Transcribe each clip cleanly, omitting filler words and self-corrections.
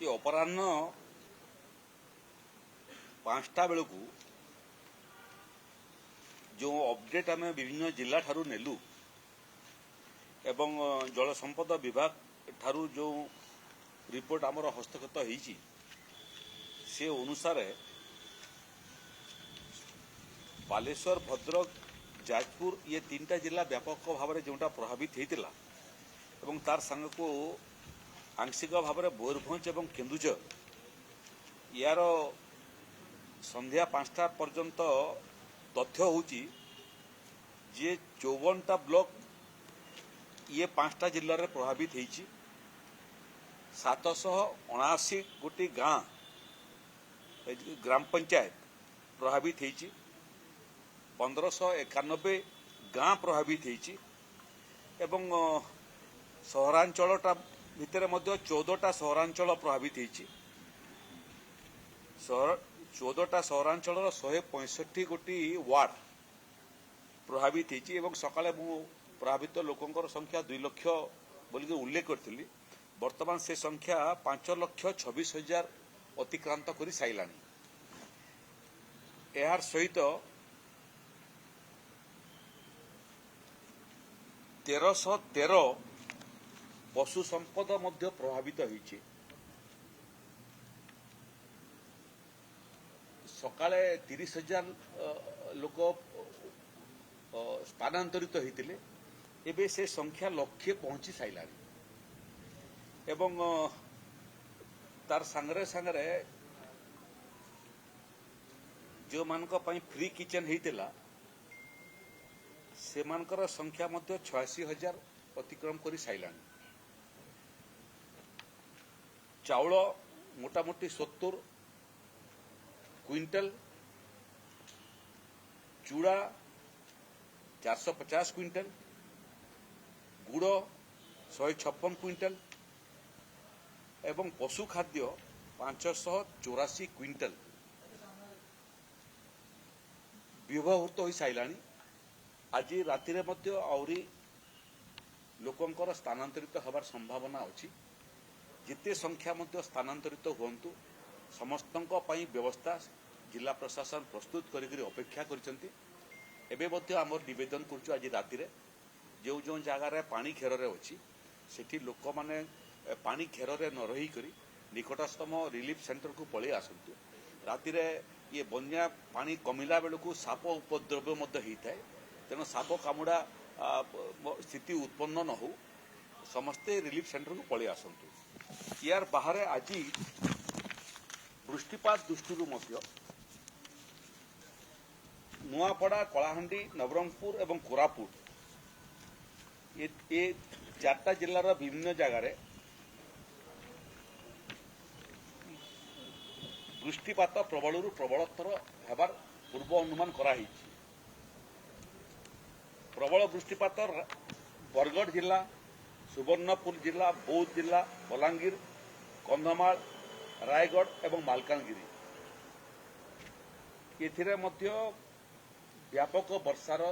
कि अपराह्न 5टा बेलू जो अपडेट आम विभिन्न जिला ठारू नेलु एवं जल संपद विभाग ठारू जो रिपोर्ट आमर हस्तगत होईची से अनुसार बालेश्वर भद्रक जाजपुर ये 3टा जिला व्यापक भाव में जोटा प्रभावित होता एवं तार संग को आंशिक भाव में मयूरभंज एवं केन्दुझर यार संध्या 5टा पर्यंत तथ्य होची जे 54टा ब्लॉक ये 5टा जिले में प्रभावित होती 779 गोटी गाँ ग्राम पंचायत प्रभावित होती 1591 गाँ प्रभावित होती एवं सहरांचलटा भितर 14टा सहरांचल प्रभावित होती 14टा सहरांचल 165 गोटी वार्ड प्रभावित होती एवं सकाळे मु प्रभावित लोकंकर संख्या 2 लाख बोल उल्लेख करी वर्तमान से संख्या 5,26,000 अतिक्रांत कर सारा यार सहित 1313 पशु संपद मध्य प्रभावित होती सकाळे 30,000 लोक स्थानांतरित होते एबे से संख्या लक्षे पहुंची सारा एवं तार सांगरे सांगरे जो मानक पई फ्री किचन होता से मानकर संख्या मध्य 86,000 अतिक्रम कर सारा चाउल मोटामोटी 70 क्विंटल चूड़ा 450 क्विंटल गुड़ 156 क्विंटल एवं पशु खाद्य 584 क्विंटल व्यवहृत हो सारा आज राति आहरी लोकंकर स्थानांतरित हबार संभावना अच्छी जिते संख्या स्थानांतरित हुंतु समस्तों व्यवस्था जिला प्रशासन प्रस्तुत करी अपेक्षा करछंती एबे मध्य आमर निवेदन करछु आज राति रे जो जो जगार पानी घेर अच्छी सेठी लोक माने पानी घेर न रही करी निकटस्थम रिलीफ सेंटर को पलि आसतु राति रे ये बन्या पानी कमिला बेलू साप उपद्रव होता है तेणु साप कामुड़ा स्थिति उत्पन्न न हो समस्ते रिलीफ सेंटर को पलि आसतु यार बाहर आज वृष्टिपात दृष्टि नुआपड़ा कलाहांडी नवरंगपुर एवं कोरापुट ये 4टा जिलार विभिन्न जगार वृष्टिपात प्रबल प्रबलतर होबार पूर्व अनुमान कराई प्रबल वृष्टिपात बरगढ़ जिला सुवर्णपुर जिला बौद्ध जिला बलांगीर कंधमाल रायगढ़ एवं मालकानगिरी एथिरे मध्य व्यापक वर्षार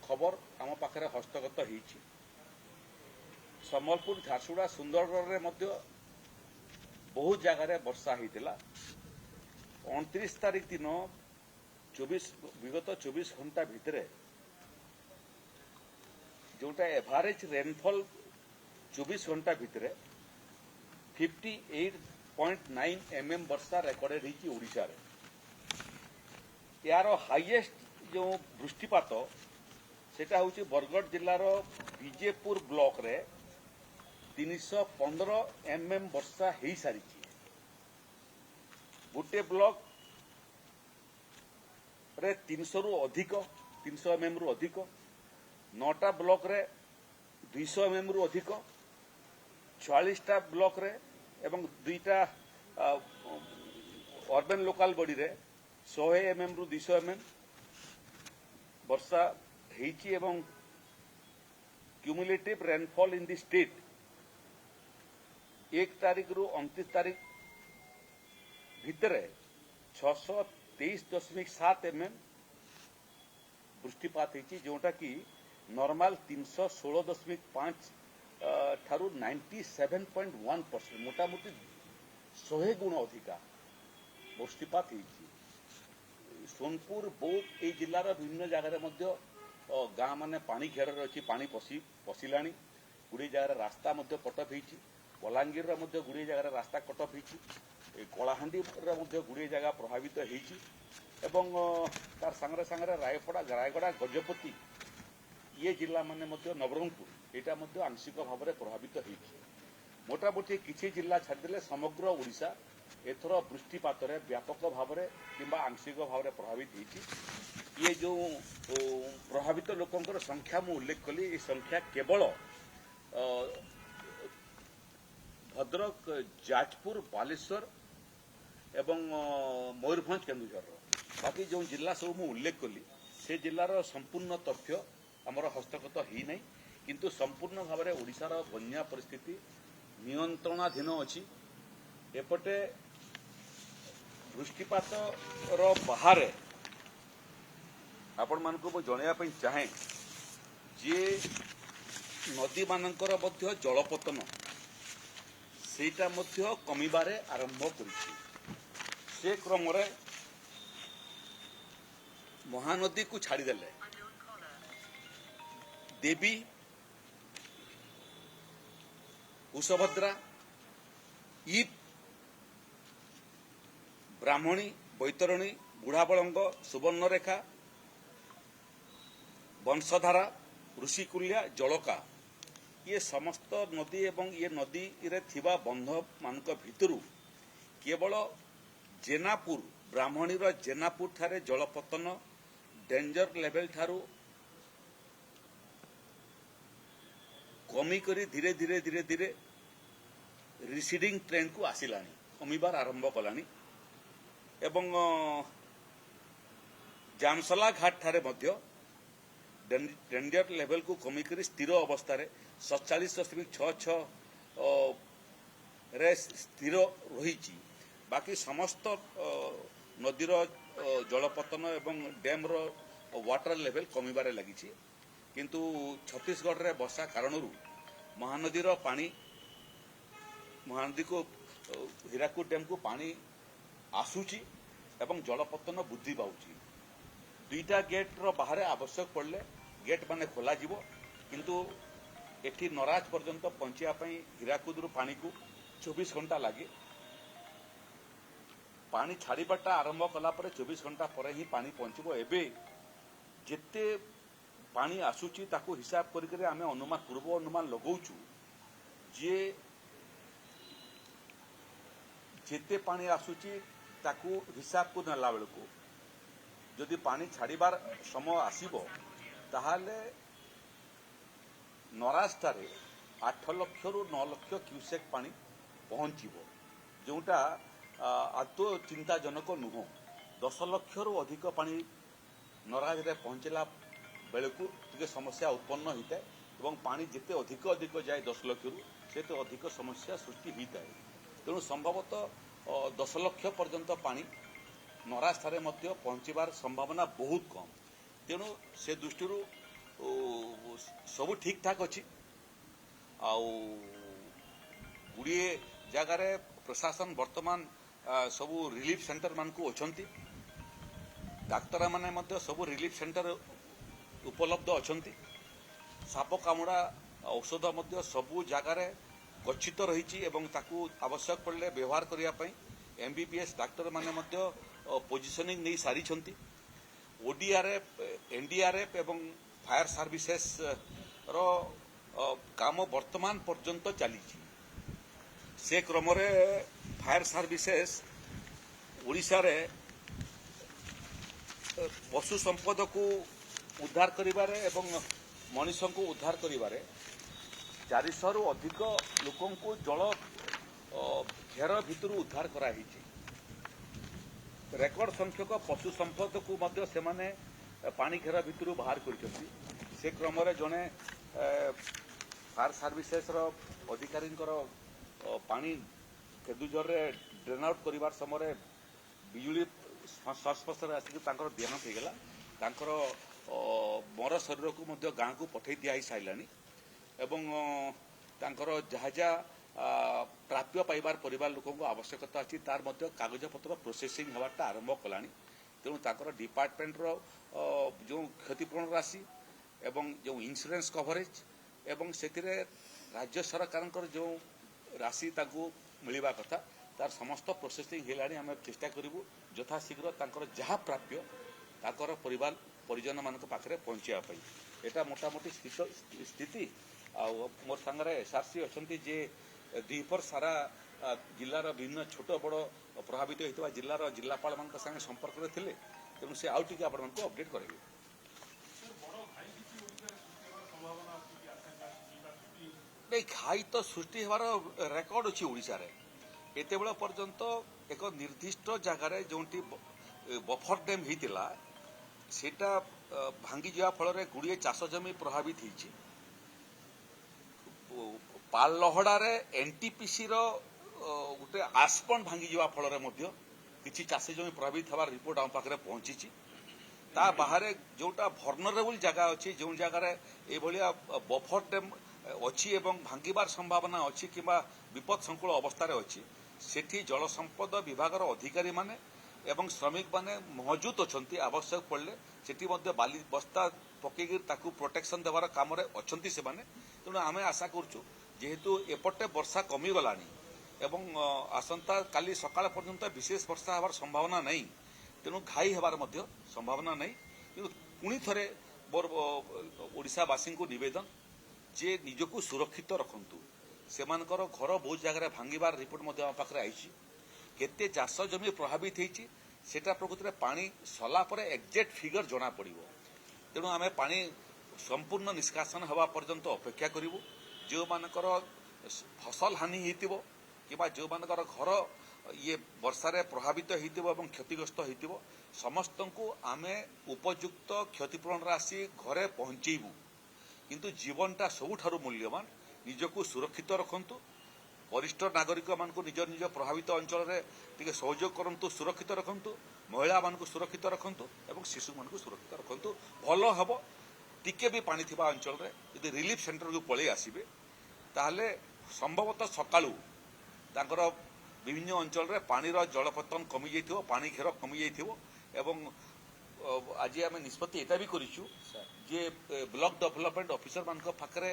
खबर आम पाखरे हस्तगत होईछि सम्बलपुर झारसुगुड़ा सुंदरगढ़ रे मध्य बहुत जगार वर्षा होता 29 तारीख दिन विगत 24 घंटा भितर जोटा एवरेज रेनफॉल 24 घंटा भितर 58.9 mm वर्षा रेकर्डेड होती ओडिशा रे यार हाईएस्ट जो वृष्टिपात सेटा होची बरगढ़ जिलार विजेपुर ब्लॉक रे 315 mm वर्षा हो सारी गोटे ब्लॉक रे 300 रु अधिक 300 mm रु अधिक 9टा ब्लॉक रे 200 mm रु अधिक 44टा ब्लॉक रे एवं 2टा अर्बन लोकल बॉडी रे 100 mm रु 200 mm वर्षा होईची एवं cumulative rainfall in the state 1 तारीख रु 29 तारीख भितर 623.7 mm वृष्टिपात होईची जोटा कि नॉर्मल 316.5 ठारू 97.1% मोटामोटी 100 गुण अधिका बृष्टिपात होइछि। सोनपुर बौद्ध ए जिलार विभिन्न जगार गाँ माने पानी घेर अच्छी पानी पशिलाणी गुड़े जगार रास्ता कटअप होइछि। बलांगीर गुड़े जगार रास्ता कटअप होइछि। कलाहांडी गुड़े जगह प्रभावित होइछि एवं तार सांगरे सांगरे रायगड़ा गजपति ये जिला माने नवरंगपुर यहाँ आंशिक भाव में प्रभावित होइछि। मोटामोटी किसी जिला छाड़देले समग्र ओडिशा एथर वृष्टिपात व्यापक भाव में किंबा आंशिक भाव में प्रभावित होइछि। ये जो प्रभावित लोकंकर संख्या मु उल्लेख कली ये संख्या केवल भद्रक जाजपुर बालेश्वर एवं मयूरभंज केन्दुझर बाकी जो जिला सब मु उल्लेख कली से जिलार संपूर्ण तथ्य आमर हस्तगत ही नहीं किंतु संपूर्ण भाव में ओडिशार बन्या परिस्थिति नियंत्रणाधीन अच्छी। एपटे वृष्टिपात बाहर आपण मानक जनवाई चाहे जे नदी मानकर मध्य जलपतन सेटा मध्य कमिबारे आरंभ करिछि। से क्रम रे महानदी को छाड़ीदेले देवी कुशभद्रा ईद ब्राह्मणी बैतरणी बुढ़ाबलंग सुवर्णरेखा वंशधारा ऋषिकुल्या जलका ये समस्त नदी एवं ये नदी रे थिबा बंध मानक भितरु केवल जेनापुर ब्राह्मणीर जेनापुर ठारे जलपतन डेंजर लेवल ठारू कमी करी धीरे धीरे धीरे धीरे रिसीडिंग ट्रेंड को आसिलानी कमिबार आरंभ कलानी एवं जामसला घाट ठारे मध्य डेंजर लेवल को कमी करी स्थिर अवस्था 47.66 रे स्थिर रही। बाकी समस्त नदीर जलपतन एवं डैम रो वाटर लेवल कमिबारे लगी किंतु छत्तीसगढ़ रे वर्षा कारण महानदीर पानी महानदी को हीराकुद डैम को पानी आसूची एवं जलपतन वृद्धि पाउची। दुईटा गेट रो बाहर आवश्यक पड़ले गेट माने खोला जीवो किंतु एठी नराज पर्यंत पहुंचिया पई हीराकुद रु पानी को 24 घंटा लागे। पानी छाड़ीबाटा आरंभ कला परे 24 घंटा पर ही पानी पहुंचबो। एबे जेते पानी आसूची ताकू हिसाब करके आमे अनुमान पूर्व अनुमान लगाऊचु जे जेते पानी आसूची ताकू हिसाब को नेला बेलको जदि पानी छाड़ीबार समय आसीबो ताहाले नराजटारे 8 लाख रु 9 लाख क्यूसेक पानी पहुंचीबो जोटा आदौ चिंताजनक नुह। 10 लाख रु अधिक पानी नराज रे पहुंचला बेलू टे समस्या उत्पन्न होता है और पानी जिते अधिक अधिक जाए 10 लाख रु से तो अधिक समस्या सृष्टि होता है। तेणु संभवतः 10 लाख पर्यंत पानी नराज ठारे मध्य पहुंचबार संभावना बहुत कम। तेणु से दृष्टि सब ठीक ठाक अच्छी गुड़े जगार प्रशासन वर्तमान सबू रिलीफ सेंटर मान को अच्छी डाक्तर माने सबू रिलीफ सेंटर उपलब्ध अच्छी। साप कामुड़ा औषध मध्य सबू जगार गच्छित रही आवश्यक पड़े व्यवहार करने एमबीबीएस डाक्तर माने पोजिशनिंग नहीं सारी ओडीआरएफ एनडीआरएफ एवं फायर सर्विसेस रो काम वर्तमान पर्यंत चली से क्रम फायर सर्विसेस ओडिशा रे पशु संपद को उद्धार करिबारे एवं मनुष्य को उद्धार करिबारे 400 रु अधिक लोकों को जल घेर भितर उद्धार कराई। रेकर्ड संख्यक पशु संपद को मध्य से माने पानी घेर भितर बाहर कर क्रम जड़े फायर सर्विसेस अधिकारी पानी केन्दुझर ड्रेन आउट कर समय बिजुली संस्पर्श आसिक देहांत होगला मर शरीर को गाँ को पठे दि सारा एवं जहाँ जहाँ प्राप्य पाइबार परिवार लोक आवश्यकता अच्छी तार मध्य कागजपत्र प्रोसेसिंग हवाटा आरंभ कलानी तेणु ताकर डिपार्टमेंट जो क्षतिपूरण राशि एवं जो इंश्योरेंस कवरेज एवं से राज्य सरकार जो राशि मिलवा कथा तार समस्त प्रोसेसिंग है आम चेष्टा करूँ यथाशीघ्र जहाँ प्राप्य ताकर परिवार परिजन मान पाखे पहुँचापी यहाँ मोटामोटी स्थिति मोर सांगे एसआरसी अच्छा जे द्विपर सारा जिलार विभिन्न छोट बड़ प्रभावित होता जिलार जिलापाल मान संगे संपर्क में थे तेणु से आउ टे अपडेट करेंगे। नहीं घाई तो सृष्टि हमार रेकर्ड अच्छी ओडिशा रे एते बेला पर्यंत एक निर्दिष्ट जगार जो बफर डैम होता सेटा भांगी जा फल गुड़िए चाष जमी प्रभावित होती पालहड़ारे एनटीपीसी गोटे आसपन भांगी जा फल किसी चाषी जमी प्रभावित हमार रिपोर्ट आम पाखे पहुंची ता बाहर जोटा भर्नरेबल जगह अच्छी जो जगार ये बफर डैम अच्छी एवं भांगिबार संभावना अच्छी कि विपद संकुल अवस्था अच्छी सेठी जल संपद विभाग अधिकारी माने एवं श्रमिक माने मौजूद अच्छा आवश्यक पड़े सेठी बाली बस्ता पकईकि प्रोटेक्शन देवार काम अच्छी से तेणु आम आशा करूँ जेहेतु एपटे वर्षा कमीगला एवं आसंता काली सकाळ पर्यंत विशेष वर्षा हबार संभावना नहीं तेणु घाई हबार संभावना नहीं कि पुणी थे मोर ओडिशावासी को निवेदन जे निजको सुरक्षित रखंतु सेमानकर घर बहुत जगह भांगिबार रिपोर्ट पाखे आई केते चाष जमी प्रभावित होती सेटा प्रकृति में पानी सला पर एक्जेक्ट फिगर जना पड़ो तेणु आम पानी संपूर्ण निष्कासन हवा पर्यंत अपेक्षा करूँ जो मानकर फसल हानि होइतिबो किबा जो मानकर घर ये वर्षारे प्रभावित होइतिबो एवं क्षतिग्रस्त होइतिबो समस्त को आम उपयुक्त क्षतिपूरण राशि घरे पहुंचेबू किंतु जीवनटा सबुठारु मूल्यवान निजको सुरक्षित रखंतु वरिष्ठ नागरिक मान निज निज प्रभावित अंचल टे सहयोग करंतु सुरक्षित रखंतु महिला मान सुरक्षित रखंतु एवं शिशु मान सुरक्षित रखंतु भल हम टिके भी पानी थिबा अंचल रे यदि रिलीफ सेंटर को पलि आसीबे ताहले संभवतः सकाळू तांकर विभिन्न अंचल रे पानीर जलपतन कमी जाइथिबो पानी घेर कमी जाइथिबो एवं आज आम निष्पत्ति एटा भी करिछु जे ब्लॉक डेवलपमेंट ऑफिसर मान पाखे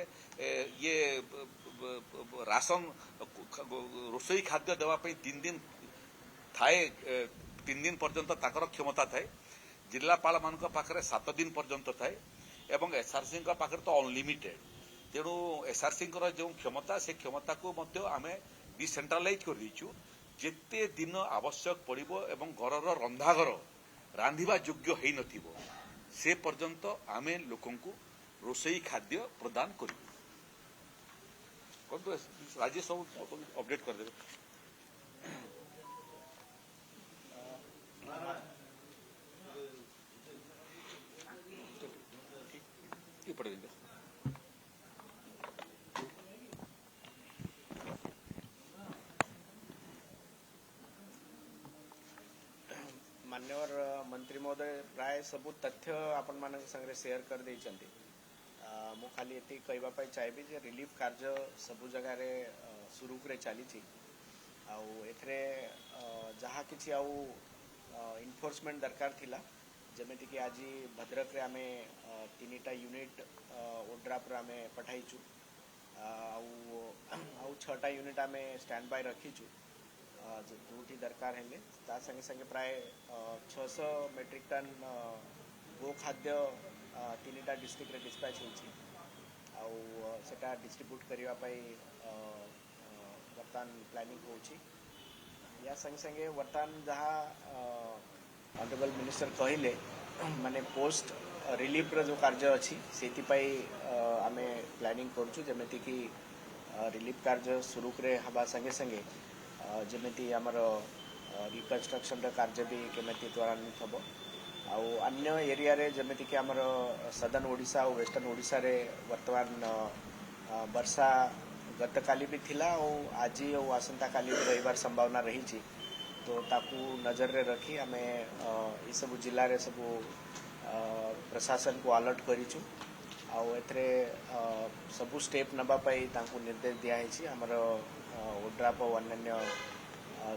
ये राशन रोसई खाद्य देवाई 3 दिन थाए 3 दिन पर्यंत ताकर क्षमता थाए जिलापाल मान पाखे 7 दिन पर्यंत थाए एवं एसआरसी पाखे तो अनलिमिटेड तेणु एसआरसी जो क्षमता से क्षमता को आम डिसेंट्रालाइज कर दीचु जेते दिन आवश्यक पड़ो एवं घर रंधाघर रांधिबा योग्य है नथिबो से पर्यंत आमे लोकन को रोसई खाद्य प्रदान करू राज्य सब अपडेट कर देबे की पड़े मान्यवर मंत्री महोदय प्राय सबू तथ्य आपण मान संगे शेयर कर देइचंती मु खाली एति कहबा पई चाहेबी जे रिलीफ कार्य सबू जगह रे सुरुक रे चली आउ एथरे जहाँ किछि आउ इन्फोर्समेंट दरकार थिला जेमेति कि आज भद्रक रे आमे 3टा यूनिट ओड्राप रे आमे पठाइचु आउ 6टा यूनिट आमे स्टैंड बाय रखीचु जोटी दरकार है ता संगे संगे प्राय 600 मेट्रिक टन गो खाद्य 3टा डिस्ट्रिक्ट रे डिस्पैच होइछि आउ सेटा डिस्ट्रीब्यूट करिवा पई वर्तमान प्लानिंग होछि या संगे संगे वर्तमान जहाँ ऑनरेबल मिनिस्टर कहले माने पोस्ट रिलीफ रो जो कार्य अछि सेति पई आमे प्लानिंग करछु जेमेति कि रिलीफ कार्य शुरू करे हबा संगे संगे जेमेति आमर रिकन्स्ट्रक्शन कार्य भी केमेति त्वरान्वित हबो आउ अन्य एरिया रे जेमेति कि आमर सदर्न ओडिशा और वेस्टर्न ओडिशा रे वर्तमान वर्षा गतकाली भी थिला और आज और आसंता काली भी रहिबार संभावना रही छी तो ताकू नजर रे रखी आमे ई सब जिल्ला रे सब प्रशासन को अलर्ट करिछु आउ एथरे सबु स्टेप नबा पई तांकू निर्देश दिया है छी हमर ओड्राप और अन्य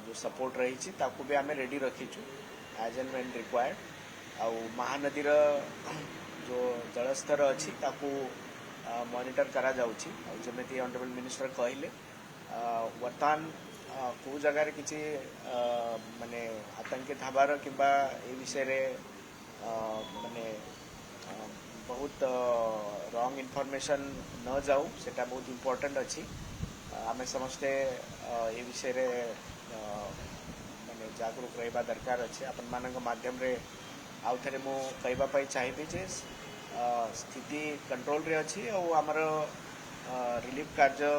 जो सपोर्ट रही ताकू भी आम रेडी रखीचु एज एंड व्हेन रिक्वायर्ड आउ महानदीर जो जलस्तर अच्छी ताकू मॉनिटर करा जाउची जमी ऑनरेबल मिनिस्टर कहले वर्तमान को जगार किसी माने आतंकित हबार कि विषय माने बहुत रॉन्ग इनफॉरमेशन न जाऊ सेटा बहुत इम्पोर्टेंट अच्छी आमे समस्ते ये विषय रे माने जागरूक रहिबा दरकार अच्छे अपन मानक माध्यम रे आउ थे मु कहवाई चाहिए जे स्थिति कंट्रोल रे अच्छी और आमर रिलीफ कार्य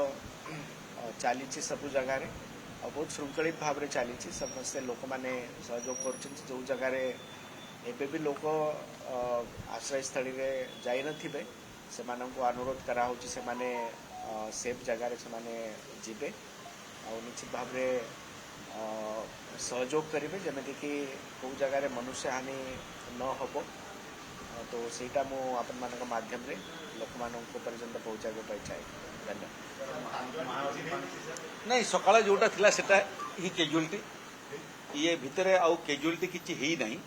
चली सबु जगार बहुत श्रृंखलित भाव में चली समस्ते लोक मैंने सहयोग कर जो जगार एबे भी लोक आश्रय स्थली रे जाई नथिबे से अनुरोध कराऊँ से माने सेफ जगार से माने जीवे और निश्चित भाव में सहयोग करेंगे जमी कि कौ जगार मनुष्य हानि न हो तो ସେଇଟା ମୁଁ ଆପଣମାନଙ୍କ ମାଧ୍ୟମରେ ଲୋକମାନଙ୍କ ପର୍ଯ୍ୟନ୍ତ ପହଞ୍ଚାଇବା ପାଇଁ ଚାହେଁ ଧନ୍ୟବାଦ। ନାଇଁ ସକାଳେ ଯୋଉଟା ଥିଲା ସେଟା ହିଁ କ୍ୟାଜୁଆଲିଟି ଇଏ ଭିତରେ ଆଉ କ୍ୟାଜୁଆଲିଟି କିଛି ହେଇନାହିଁ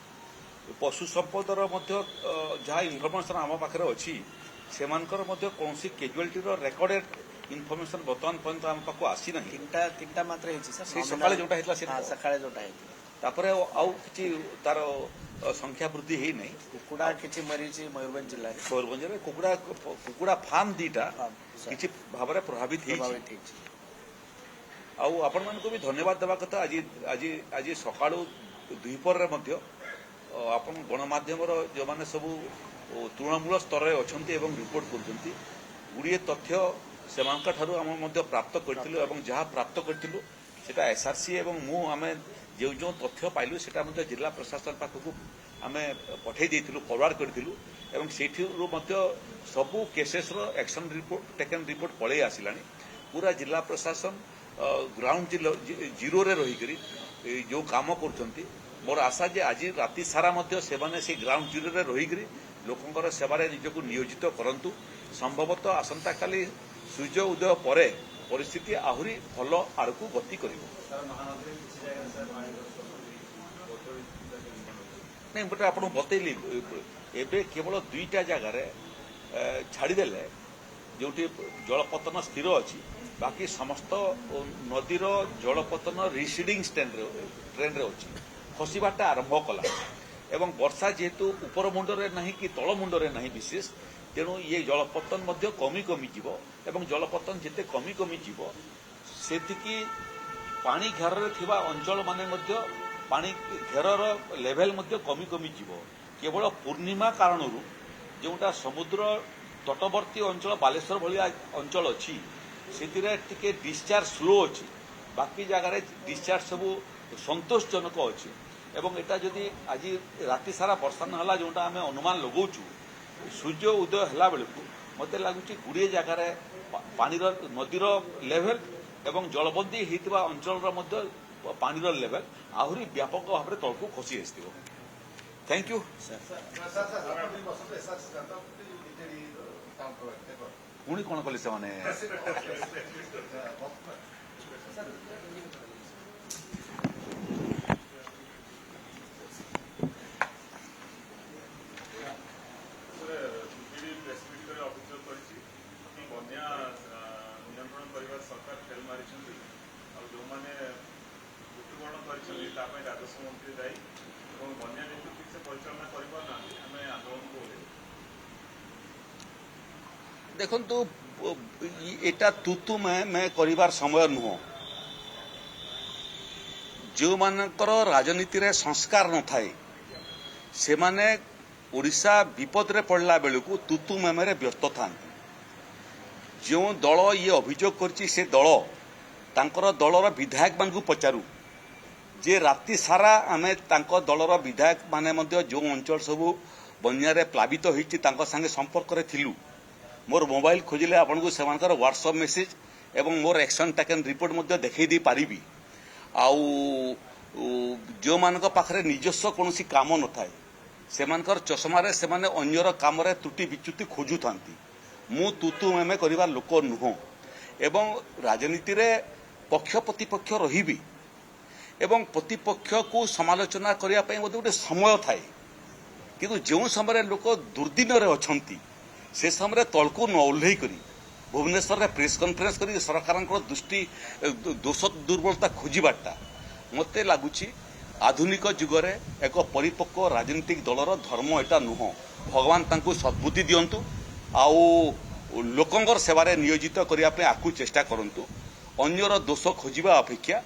ପଶୁ ସମ୍ପଦର ମଧ୍ୟ ଯାହା ଇନଫର୍ମେସନ୍ ଆମ ପାଖରେ ଅଛି ସେମାନଙ୍କର ମଧ୍ୟ କୌଣସି କ୍ୟାଜୁଆଲିଟିର ରେକର୍ଡେଡ୍ ଇନଫର୍ମେସନ୍ ବର୍ତ୍ତମାନ ପର୍ଯ୍ୟନ୍ତ ଆମ ପାଖକୁ ଆସିନାହିଁ। ତିନିଟା ମାତ୍ର ହେଇଛି ସାର୍ ସେଇ ସକାଳେ ଯୋଉଟା ହେଇଥିଲା ସେଟା ସକାଳେ ଯୋଉଟା ହେଇଥିଲା ତାପରେ ଆଉ କିଛି ତାର ସଂଖ୍ୟା ବୃଦ୍ଧି ହେଇନାହିଁ। କୁକୁଡ଼ା କିଛି ମରିଛି ମୟୂରଭଞ୍ଜରେ କୁକୁଡ଼ା ଫାର୍ମ ଦିଟା କିଛି ଭାବରେ ପ୍ରଭାବିତ ହେଇଛି। ଆଉ ଆପଣମାନଙ୍କୁ ବି ଧନ୍ୟବାଦ ଦେବା କଥା ଆଜି ସକାଳୁ ଦ୍ୱିପହରରେ ମଧ୍ୟ ଆପଣ ଗଣମାଧ୍ୟମର ଯେଉଁମାନେ ସବୁ ତୃଣମୂଳ ସ୍ତରରେ ଅଛନ୍ତି ଏବଂ ରିପୋର୍ଟ କରୁଛନ୍ତି ଗୁଡ଼ିଏ ତଥ୍ୟ ସେମାନଙ୍କଠାରୁ ଆମେ ମଧ୍ୟ ପ୍ରାପ୍ତ କରିଥିଲୁ ଏବଂ ଯାହା ପ୍ରାପ୍ତ କରିଥିଲୁ ସେଟା ଏସ୍ଆର୍ସି ଏବଂ ମୁଁ ଆମେ जो तथ्य पाइलु सेटा मध्य जिला प्रशासन पाखक आम पठे देइथिलु फॉरवर्ड करथिलु एवं सेठिरु मध्य सबु केसेस रो एक्शन रिपोर्ट टेकन रिपोर्ट पळे आसिलानी पूरा जिला प्रशासन ग्राउंड जीरो रे रही करी जो काम करछंती मोर आशा जे आज राति सारा मध्य सेमाने से ग्राउंड जीरो रे रही करी लोकंकर सेवारे निजको नियोजित करंतु संभवतः आसंता काली सूर्य उदय परे परिस्थिति आहुरी भल आड़कू गति करिवो। नहीं बट आप बतैली एबे केवल दुईटा जगार छाड़देले जो जलपतन स्थिर अच्छी बाकी समस्त नदीर जलपतन रिसीडिंग ट्रेंड रे अच्छी खसबाटा आरंभ कला एवं वर्षा जेहेतु उपर मुंडरे नहीं कि तल मुंडरे नहीं विशेष तेणु ये जलपतन मध्य कमी कमी जीव एवं जलपतन जिते कमी कमी जीव सेतिकी पानी घेर थिबा अंचल माने मध्य पानी घेरर लेवल मध्य कमी कमी जीव केवल पूर्णिमा कारणरू जोटा समुद्र तटवर्ती अंचल बालेश्वर भलिया अंचल अच्छी से डिस्चार्ज स्लो अच्छी बाकी जगार डिस्चार्ज सबू संतोषजनक अच्छी एवं एटा जदि आज राति सारा वर्षा ना जोटा आम अनुमान लगाऊँ सूर्य उदय है बेलू मत लगुच गुड़े जगार पानीर नदीर लेवल एवं जलबंदी होता अंचल पानीर लेवल आहरी व्यापक भाव में तलक खसी आस। थैंक यू पुणी कौन कले से माने राजस्व मंत्री दायी बन्या जेहतु ठीक से परिचालना करना आंदोलन को देखंतु एटा तुतु मैं करिवार समय नुह जो मानकर राजनीति रे संस्कार न थाए से माने ओडिशा विपद रे पड़ला बेलू तुतु मेमेरे व्यस्त था जो दल ये अभियोग करछि से दल तांकर दलर विधायक मान पचारू जे राति सारा आमे तांको दलर विधायक माने मध्य जो अंचल सबू बन्यारे प्लावित होइछि तांको संगे संपर्क रे थिलु मोर मोबाइल खोजिले आपनको सेमानकर व्हाट्सएप मेसेज एवं मोर एक्शन टेकन रिपोर्ट मध्य देखै दी पारिबी आउ जो मानक पाखरे निजस्व कोनोसी काम न थाए सेमानकर चश्मा रे सेमाने अन्यर काम रे त्रुटि विच्युति खोजु थांती मु तुतु मेमे करिवा लोक नुह एवं राजनीति रे ପକ୍ଷ ପ୍ରତିପକ୍ଷ ରହିବି ଏବଂ ପ୍ରତିପକ୍ଷକୁ ସମାଲୋଚନା କରିବା ପାଇଁ ମଧ୍ୟ ଗୋଟେ ସମୟ ଥାଏ କିନ୍ତୁ ଯେଉଁ ସମୟରେ ଲୋକ ଦୁର୍ଦ୍ଦିନରେ ଅଛନ୍ତି ସେ ସମୟରେ ତଳକୁ ନ ଓହ୍ଲେଇ କରି ଭୁବନେଶ୍ୱରରେ ପ୍ରେସ୍ କନଫରେନ୍ସ କରି ସରକାରଙ୍କର ଦୋଷ ଦୁର୍ବଳତା ଖୋଜିବାଟା ମୋତେ ଲାଗୁଛି ଆଧୁନିକ ଯୁଗରେ ଏକ ପରିପକ୍ୱ ରାଜନୈତିକ ଦଳର ଧର୍ମ ଏଟା ନୁହଁ। ଭଗବାନ ତାଙ୍କୁ ସଦ୍ବୁଦ୍ଧି ଦିଅନ୍ତୁ ଆଉ ଲୋକଙ୍କର ସେବାରେ ନିୟୋଜିତ କରିବା ପାଇଁ ଆକୁ ଚେଷ୍ଟା କରନ୍ତୁ। ଅନ୍ୟର ଦୋଷ ଖୋଜିବା ଅପେକ୍ଷା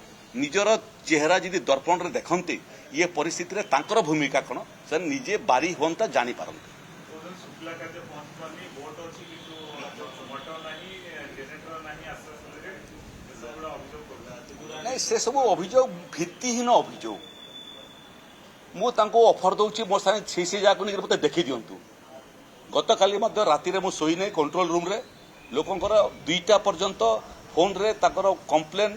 ନିଜର ଚେହେରା ଯଦି ଦର୍ପଣରେ ଦେଖନ୍ତେ ଇଏ ପରିସ୍ଥିତିରେ ତାଙ୍କର ଭୂମିକା କ'ଣ ସେ ନିଜେ ବାରି ହୁଅନ୍ତା ଜାଣିପାରନ୍ତି। କହୁଛନ୍ତି ଶୁକ୍ଲା କାର୍ଯ୍ୟ ପହଞ୍ଚି ପାରୁନି, ଭୋଟ ଅଛି କିନ୍ତୁ ମଟର ନାହିଁ, ଜେନେରେଟର ନାହିଁ ଆଶ୍ୱାସନରେ ଏସବୁ ଅଭିଯୋଗ କରୁଛନ୍ତି। ନାଇଁ ସେସବୁ ଅଭିଯୋଗ ଭିତ୍ତିହୀନ ଅଭିଯୋଗ। ମୁଁ ତାଙ୍କୁ ଅଫର ଦେଉଛି ମୋ ସାଙ୍ଗେ ସେ ଯାହାକୁ ନେଇକି ମୋତେ ଦେଖି ଦିଅନ୍ତୁ। ଗତକାଲି ମଧ୍ୟ ରାତିରେ ମୁଁ ଶୋଇନାହିଁ କଣ୍ଟ୍ରୋଲ ରୁମ୍ରେ ଲୋକଙ୍କର 2ଟା ପର୍ଯ୍ୟନ୍ତ ଫୋନ୍ରେ ତାଙ୍କର କମ୍ପ୍ଲେନ୍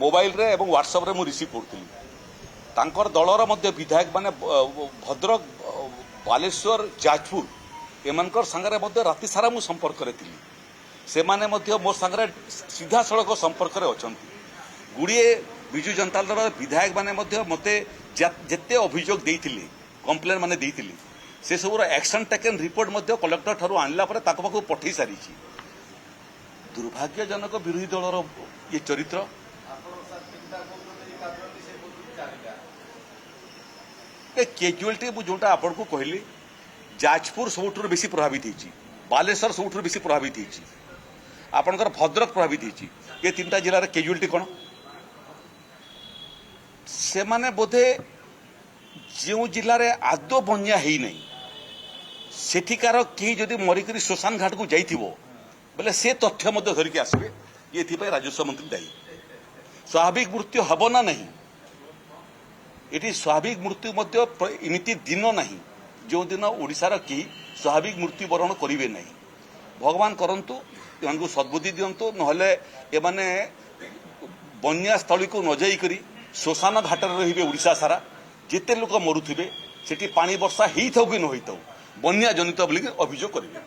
ମୋବାଇଲରେ ଏବଂ ହ୍ୱାଟ୍ସଆପ୍ରେ ମୁଁ ରିସିଭ୍ କରୁଥିଲି। ତାଙ୍କର ଦଳର ମଧ୍ୟ ବିଧାୟକ ମାନେ ଭଦ୍ରକ ବାଲେଶ୍ୱର ଯାଜପୁର ଏମାନଙ୍କର ସାଙ୍ଗରେ ମଧ୍ୟ ରାତି ସାରା ମୁଁ ସମ୍ପର୍କରେ ଥିଲି। ସେମାନେ ମଧ୍ୟ ମୋ ସାଙ୍ଗରେ ସିଧାସଳଖ ସମ୍ପର୍କରେ ଅଛନ୍ତି। ଗୁଡ଼ିଏ ବିଜୁ ଜନତା ଦଳର ବିଧାୟକ ମାନେ ମଧ୍ୟ ମୋତେ ଯେତେ ଅଭିଯୋଗ ଦେଇଥିଲେ କମ୍ପ୍ଲେନ୍ ମାନେ ଦେଇଥିଲେ ସେସବୁର ଆକ୍ସନ୍ ଟେକେନ୍ ରିପୋର୍ଟ ମଧ୍ୟ କଲେକ୍ଟର ଠାରୁ ଆଣିଲା ପରେ ତାଙ୍କ ପାଖକୁ ପଠାଇ ସାରିଛି। ଦୁର୍ଭାଗ୍ୟଜନକ ବିରୋଧୀ ଦଳର ଇଏ ଚରିତ୍ର। କ୍ୟାଜୁଆଲିଟି ମୁଁ ଯୋଉଟା ଆପଣଙ୍କୁ କହିଲି ଯାଜପୁର ସବୁଠାରୁ ବେଶୀ ପ୍ରଭାବିତ ହେଇଛି, ବାଲେଶ୍ୱର ସବୁଠାରୁ ବେଶୀ ପ୍ରଭାବିତ ହେଇଛି, ଆପଣଙ୍କର ଭଦ୍ରକ ପ୍ରଭାବିତ ହେଇଛି। ଏ 3ଟା ଜିଲ୍ଲାର କ୍ୟାଜୁଆଲିଟି କ'ଣ? ସେମାନେ ବୋଧେ ଯେଉଁ ଜିଲ୍ଲାରେ ଆଦୌ ବନ୍ୟା ହେଇନାହିଁ ସେଠିକାର କେହି ଯଦି ମରିକରି ଶ୍ମଶାନ ଘାଟକୁ ଯାଇଥିବ ବୋଲେ ସେ ତଥ୍ୟ ମଧ୍ୟ ଧରିକି ଆସିବେ। ଏଥିପାଇଁ ରାଜସ୍ୱ ମନ୍ତ୍ରୀ ଦାୟୀ। ସ୍ୱାଭାବିକ ମୃତ୍ୟୁ ହେବ ନା ନାହିଁ, ଏଠି ସ୍ୱାଭାବିକ ମୃତ୍ୟୁ ମଧ୍ୟ ଏମିତି ଦିନ ନାହିଁ ଯେଉଁଦିନ ଓଡ଼ିଶାର କେହି ସ୍ୱାଭାବିକ ମୃତ୍ୟୁବରଣ କରିବେ ନାହିଁ। ଭଗବାନ କରନ୍ତୁ ଏମାନଙ୍କୁ ସଦ୍ବୁଦ୍ଧି ଦିଅନ୍ତୁ, ନହେଲେ ଏମାନେ ବନ୍ୟାସ୍ଥଳୀକୁ ନ ଯାଇକରି ଶ୍ମଶାନ ଘାଟରେ ରହିବେ। ଓଡ଼ିଶା ସାରା ଯେତେ ଲୋକ ମରୁଥିବେ ସେଠି ପାଣି ବର୍ଷା ହେଇଥାଉ କି ନ ହେଇଥାଉ ବନ୍ୟା ଜନିତ ବୋଲିକି ଅଭିଯୋଗ କରିବେ।